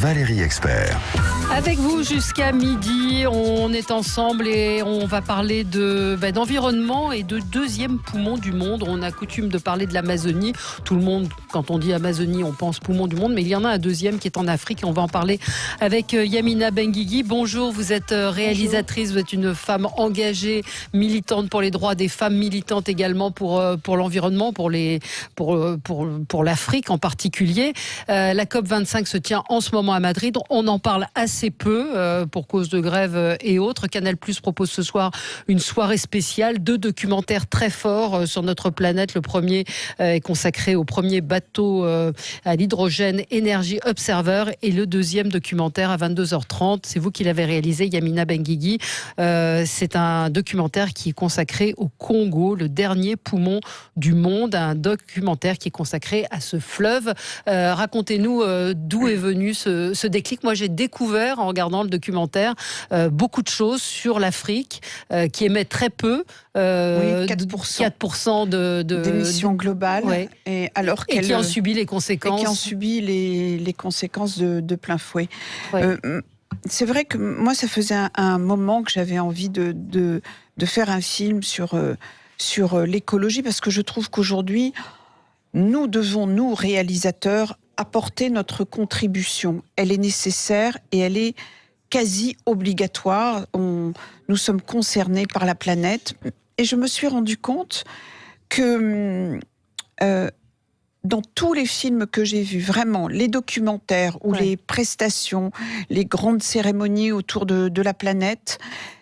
Valérie Expert. Avec vous jusqu'à midi, on est ensemble et on va parler d'environnement et de deuxième poumon du monde. On a coutume de parler de l'Amazonie. Tout le monde, quand on dit Amazonie, on pense poumon du monde, mais il y en a un deuxième qui est en Afrique et on va en parler avec Yamina Benguigui. Bonjour, vous êtes réalisatrice, Bonjour. Vous êtes une femme engagée, militante pour les droits des femmes, militante également pour l'environnement, pour l'Afrique en particulier. La COP25 se tient en ce moment à Madrid. On en parle assez peu pour cause de grève et autres. Canal+ propose ce soir une soirée spéciale, 2 documentaires très forts sur notre planète. Le premier est consacré au premier bateau à l'hydrogène Energy Observer et le deuxième documentaire à 22h30. C'est vous qui l'avez réalisé, Yamina Benguigui. C'est un documentaire qui est consacré au Congo, le dernier poumon du monde. Un documentaire qui est consacré à ce fleuve. Racontez-nous d'où est venu ce déclic. Moi, j'ai découvert en regardant le documentaire beaucoup de choses sur l'Afrique qui émet très peu, 4% d'émissions globales, ouais. et qui en subit les conséquences. Et qui en subit les conséquences de plein fouet. Ouais. C'est vrai que moi, ça faisait un moment que j'avais envie de faire un film sur l'écologie, parce que je trouve qu'aujourd'hui, nous devons, nous, réalisateurs, apporter notre contribution. Elle est nécessaire et elle est quasi obligatoire. Nous sommes concernés par la planète. Et je me suis rendu compte que dans tous les films que j'ai vus, vraiment, les documentaires ou les prestations, les grandes cérémonies autour de la planète,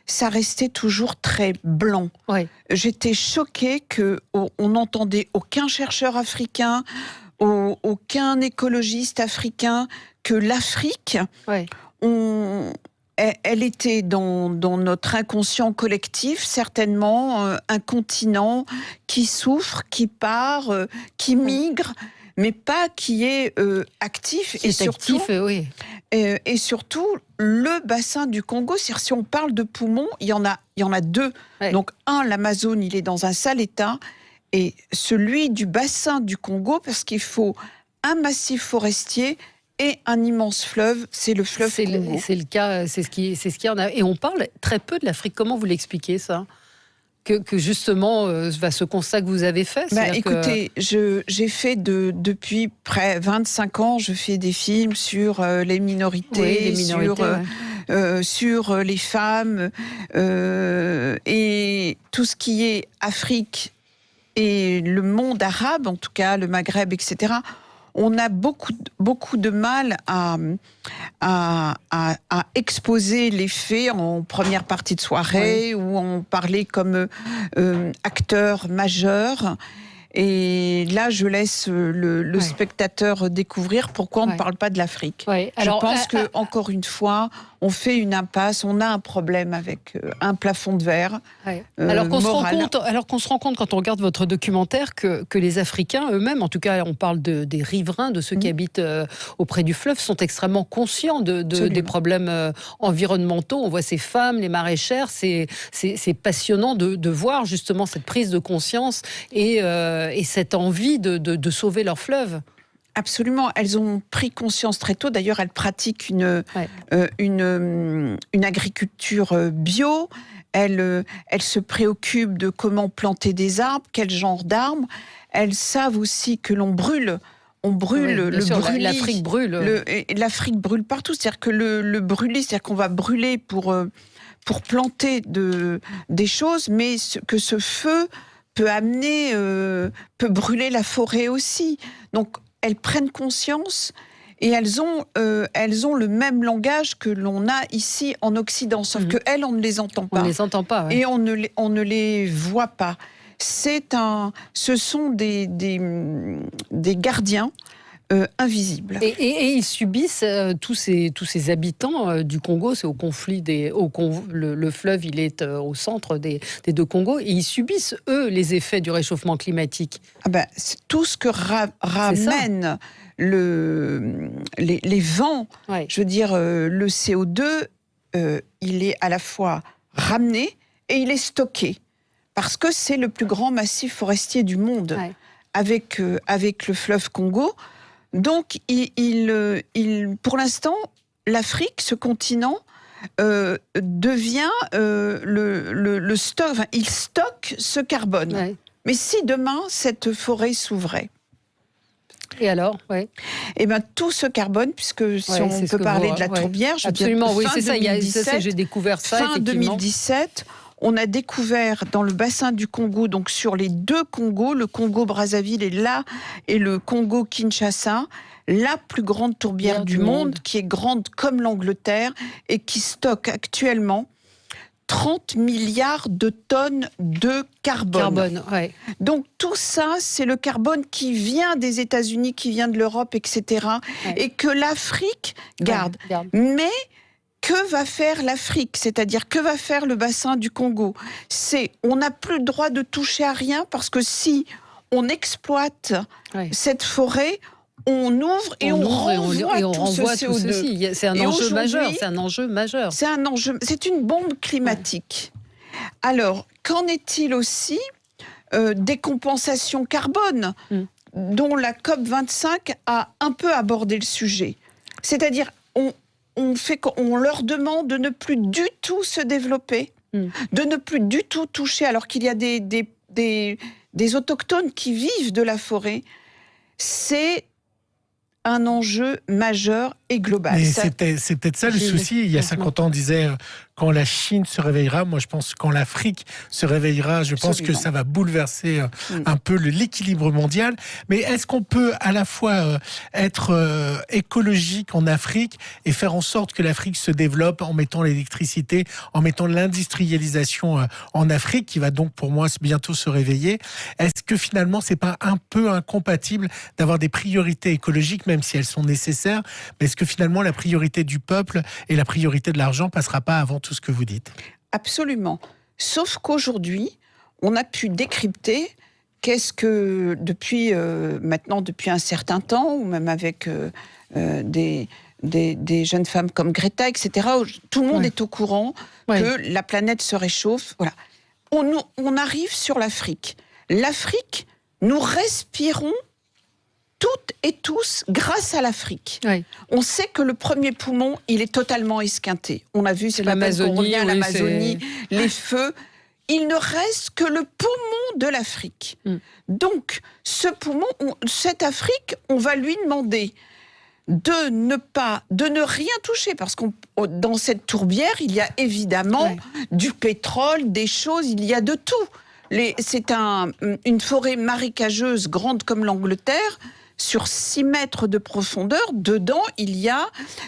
ça restait toujours très blanc. Ouais. J'étais choquée qu'on n'entendait aucun chercheur africain, aucun écologiste africain, que l'Afrique, elle était dans notre inconscient collectif, certainement un continent qui souffre, qui part, qui migre, mais pas qui est actif. Et surtout, et surtout, le bassin du Congo, c'est-à-dire, si on parle de poumons, il y en a 2. Ouais. Donc, l'Amazone, il est dans un sale état, et celui du bassin du Congo, parce qu'il faut un massif forestier et un immense fleuve, c'est le fleuve Congo. C'est le cas, c'est ce qui y en a. Et on parle très peu de l'Afrique. Comment vous l'expliquez, ça ? Que justement, ce constat que vous avez fait, écoutez, j'ai fait depuis près 25 ans, je fais des films sur les minorités, sur les femmes, et tout ce qui est Afrique et le monde arabe, en tout cas le Maghreb, etc., on a beaucoup de mal à exposer les faits en première partie de soirée, où on parlait comme acteur majeur. Et là, je laisse le spectateur découvrir pourquoi on ne parle pas de l'Afrique. Je pense que, encore une fois, on fait une impasse, on a un problème avec un plafond de verre. Alors qu'on se rend compte quand on regarde votre documentaire que les Africains eux-mêmes, en tout cas on parle des riverains, de ceux qui habitent auprès du fleuve, sont extrêmement conscients des problèmes environnementaux. On voit ces femmes, les maraîchères, c'est passionnant de voir justement cette prise de conscience et cette envie de sauver leur fleuve. Absolument, elles ont pris conscience très tôt. D'ailleurs, elles pratiquent une agriculture bio. Elles se préoccupent de comment planter des arbres, quel genre d'arbres. Elles savent aussi que l'on brûle. On brûle le brûlis. L'Afrique brûle. L'Afrique brûle partout. C'est-à-dire que le brûlis, c'est-à-dire qu'on va brûler pour planter des choses, mais que ce feu peut brûler la forêt aussi. Donc, elles prennent conscience et elles ont le même langage que l'on a ici en Occident, sauf qu'elles, on ne les entend pas. On ne les entend pas, et on ne les voit pas. Ce sont des gardiens invisibles. Et ils subissent, tous ces habitants du Congo, c'est au conflit le fleuve, il est au centre des 2 Congos, et ils subissent, eux, les effets du réchauffement climatique. C'est tout ce que ramène les vents, je veux dire, le CO2, il est à la fois ramené et il est stocké, parce que c'est le plus grand massif forestier du monde. Avec le fleuve Congo, Donc, pour l'instant, l'Afrique, ce continent, devient le stock. Enfin, il stocke ce carbone. Ouais. Mais si demain cette forêt s'ouvrait, et alors, Eh ben, tout ce carbone, puisque si on peut parler de la tourbière, je absolument, veux dire, c'est ça, j'ai découvert ça. Fin 2017, on a découvert dans le bassin du Congo, donc sur les 2 Congos, le Congo-Brazzaville et le Congo-Kinshasa, la plus grande tourbière du monde, qui est grande comme l'Angleterre et qui stocke actuellement 30 milliards de tonnes de carbone. Donc tout ça, c'est le carbone qui vient des États-Unis, qui vient de l'Europe, etc. Et que l'Afrique garde. Mais que va faire l'Afrique? C'est-à-dire, que va faire le bassin du Congo? On n'a plus le droit de toucher à rien, parce que si on exploite cette forêt, on ouvre et on renvoie tout ceci. C'est un enjeu majeur. C'est une bombe climatique. Alors, qu'en est-il aussi des compensations carbone, dont la COP25 a un peu abordé le sujet? C'est-à-dire, on leur demande de ne plus du tout se développer, de ne plus du tout toucher, alors qu'il y a des autochtones qui vivent de la forêt. C'est un enjeu majeur et global. Mais c'est peut-être ça le souci. Il y a 50 ans, on disait quand la Chine se réveillera. Moi, je pense que quand l'Afrique se réveillera, je pense que ça va bouleverser un peu l'équilibre mondial. Mais est-ce qu'on peut à la fois être écologique en Afrique et faire en sorte que l'Afrique se développe en mettant l'électricité, en mettant l'industrialisation en Afrique, qui va donc pour moi bientôt se réveiller? Est-ce que finalement, c'est pas un peu incompatible d'avoir des priorités écologiques, même si elles sont nécessaires, mais est-ce que finalement la priorité du peuple et la priorité de l'argent passera pas avant tout ce que vous dites? Absolument. Sauf qu'aujourd'hui, on a pu décrypter qu'est-ce que, depuis un certain temps, ou même avec des jeunes femmes comme Greta, etc., tout le monde est au courant que la planète se réchauffe. Voilà. On arrive sur l'Afrique. L'Afrique, nous respirons toutes et tous grâce à l'Afrique. On sait que le premier poumon, il est totalement esquinté. On a vu, c'est l'Amazonie, les feux. Il ne reste que le poumon de l'Afrique. Donc, ce poumon, cette Afrique, on va lui demander de ne rien toucher, parce que dans cette tourbière, il y a évidemment du pétrole, des choses, il y a de tout. C'est une forêt marécageuse grande comme l'Angleterre, sur 6 mètres de profondeur. Dedans, il y a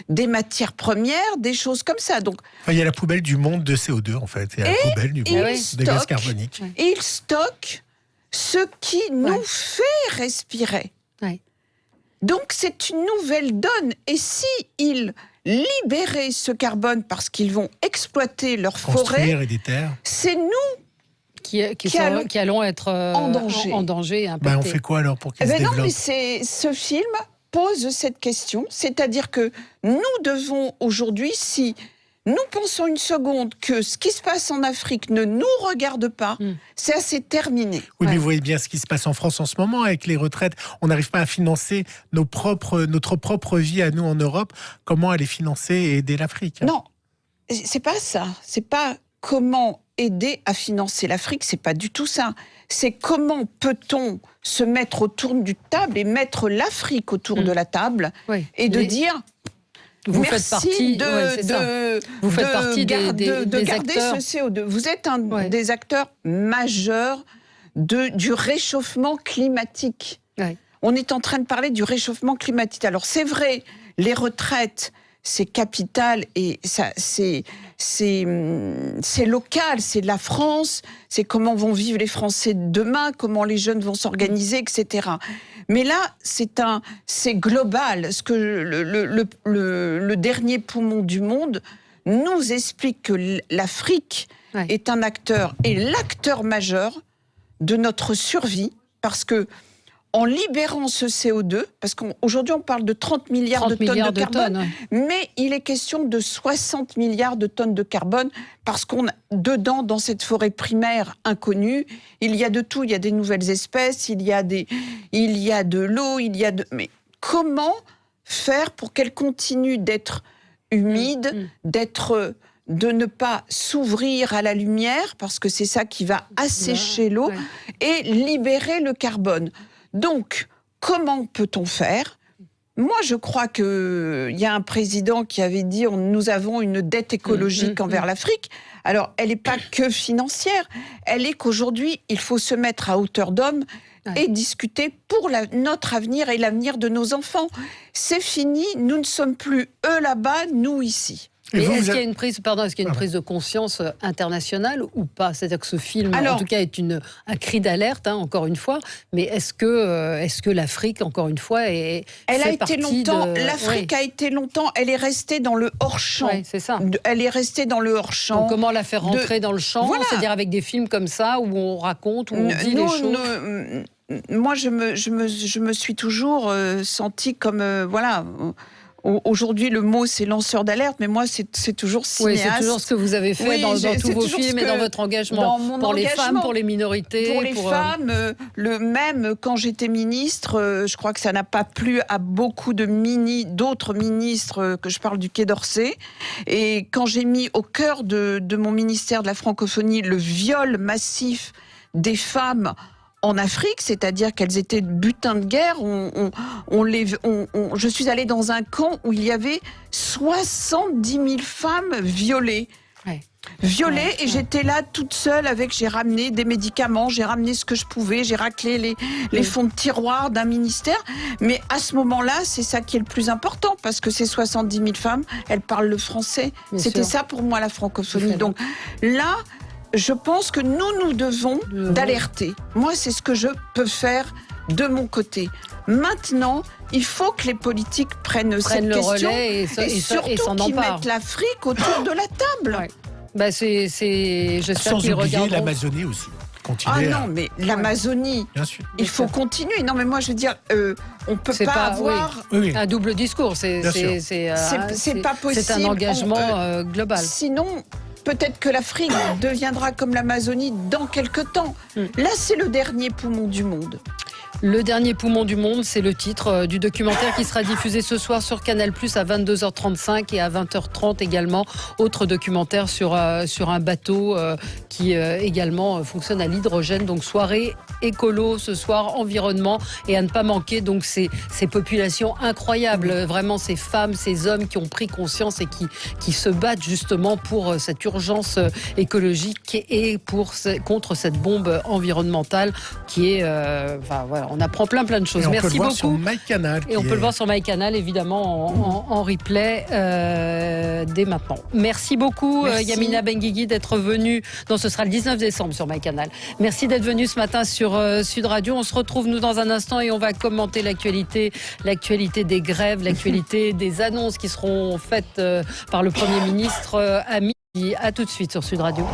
des matières premières, des choses comme ça. Donc, il y a la poubelle du monde de CO2, en fait. Il y a la poubelle du monde de gaz carbonique. Et il stocke ce qui nous fait respirer. Donc, c'est une nouvelle donne. Et si ils libéraient ce carbone parce qu'ils vont exploiter leurs forêts, c'est nous qui allons être en danger. On fait quoi alors pour qu'ils se développent? Non, mais ce film pose cette question. C'est-à-dire que nous devons aujourd'hui, si nous pensons une seconde que ce qui se passe en Afrique ne nous regarde pas, c'est assez terminé. Oui, mais vous voyez bien ce qui se passe en France en ce moment avec les retraites. On n'arrive pas à financer notre propre vie à nous en Europe. Comment aller financer et aider l'Afrique? Non, c'est pas ça. C'est pas comment aider à financer l'Afrique, c'est pas du tout ça. C'est comment peut-on se mettre autour d'une table et mettre l'Afrique autour de la table et de dire vous merci faites partie, de garder ce CO2. Vous êtes un des acteurs majeurs du réchauffement climatique. On est en train de parler du réchauffement climatique. Alors c'est vrai, les retraites, c'est capital et ça, c'est local, c'est de la France, c'est comment vont vivre les Français demain, comment les jeunes vont s'organiser, etc. Mais là, c'est global. Ce que le dernier poumon du monde nous explique que l'Afrique est un acteur, et l'acteur majeur de notre survie, parce que en libérant ce CO2, parce qu'aujourd'hui on parle de 30 milliards de tonnes de carbone, mais il est question de 60 milliards de tonnes de carbone, parce dedans, dans cette forêt primaire inconnue, il y a de tout, il y a des nouvelles espèces, il y a de l'eau, mais comment faire pour qu'elle continue d'être humide, de ne pas s'ouvrir à la lumière, parce que c'est ça qui va assécher l'eau, et libérer le carbone. Donc, comment peut-on faire ? Moi, je crois qu'il y a un président qui avait dit « nous avons une dette écologique envers l'Afrique ». Alors, elle n'est pas que financière, elle est qu'aujourd'hui, il faut se mettre à hauteur d'homme et discuter pour notre avenir et l'avenir de nos enfants. C'est fini, nous ne sommes plus eux là-bas, nous ici. Et est-ce qu'il y a une prise, prise de conscience internationale ou pas ? C'est-à-dire que ce film, en tout cas, est un cri d'alerte, encore une fois. Mais est-ce que l'Afrique, encore une fois, l'Afrique a été longtemps, elle est restée dans le hors-champ. Oui, c'est ça. Elle est restée dans le hors-champ. Donc comment la faire rentrer dans le champ ? C'est-à-dire avec des films comme ça, où on raconte, où on dit les choses. Moi, je me suis toujours sentie comme, aujourd'hui, le mot, c'est lanceur d'alerte, mais moi, c'est toujours cinéaste. Oui, c'est toujours ce que vous avez fait dans tous vos films et dans votre engagement. Pour les femmes, pour les minorités. Pour les femmes, même quand j'étais ministre, je crois que ça n'a pas plu à beaucoup d'autres ministres, que je parle du Quai d'Orsay. Et quand j'ai mis au cœur de mon ministère de la francophonie le viol massif des femmes en Afrique, c'est-à-dire qu'elles étaient butin de guerre. Je suis allée dans un camp où il y avait 70 000 femmes violées. Et j'étais là toute seule j'ai ramené des médicaments, j'ai ramené ce que je pouvais, j'ai raclé les fonds de tiroir d'un ministère. Mais à ce moment-là, c'est ça qui est le plus important, parce que ces 70 000 femmes, elles parlent le français. C'était ça pour moi, la francophonie. Donc là, je pense que nous devons d'alerter. Moi, c'est ce que je peux faire de mon côté. Maintenant, il faut que les politiques prennent cette question et surtout qu'ils mettent l'Afrique autour de la table. J'espère qu'ils regarderont. l'Amazonie aussi. Mais l'Amazonie, il faut continuer. Non, mais moi, je veux dire, on peut pas avoir un double discours. C'est pas possible. C'est un engagement global. Sinon, peut-être que l'Afrique deviendra comme l'Amazonie dans quelques temps. Là, c'est le dernier poumon du monde. Le dernier poumon du monde, c'est le titre du documentaire qui sera diffusé ce soir sur Canal+, à 22h35 et à 20h30 également. Autre documentaire sur un bateau qui également fonctionne à l'hydrogène. Donc soirée écolo ce soir, environnement, et à ne pas manquer donc ces populations incroyables, vraiment ces femmes, ces hommes qui ont pris conscience et qui se battent justement pour cette urgence écologique et contre cette bombe environnementale qui est... on apprend plein de choses. Merci beaucoup. On peut le voir sur MyCanal. Et on peut le voir sur MyCanal, évidemment, en replay dès maintenant. Merci beaucoup, Yamina Benguigui, d'être venue. Non, ce sera le 19 décembre sur MyCanal. Merci d'être venue ce matin sur Sud Radio. On se retrouve, nous, dans un instant et on va commenter l'actualité des grèves, l'actualité des annonces qui seront faites par le Premier ministre à midi. À tout de suite sur Sud Radio.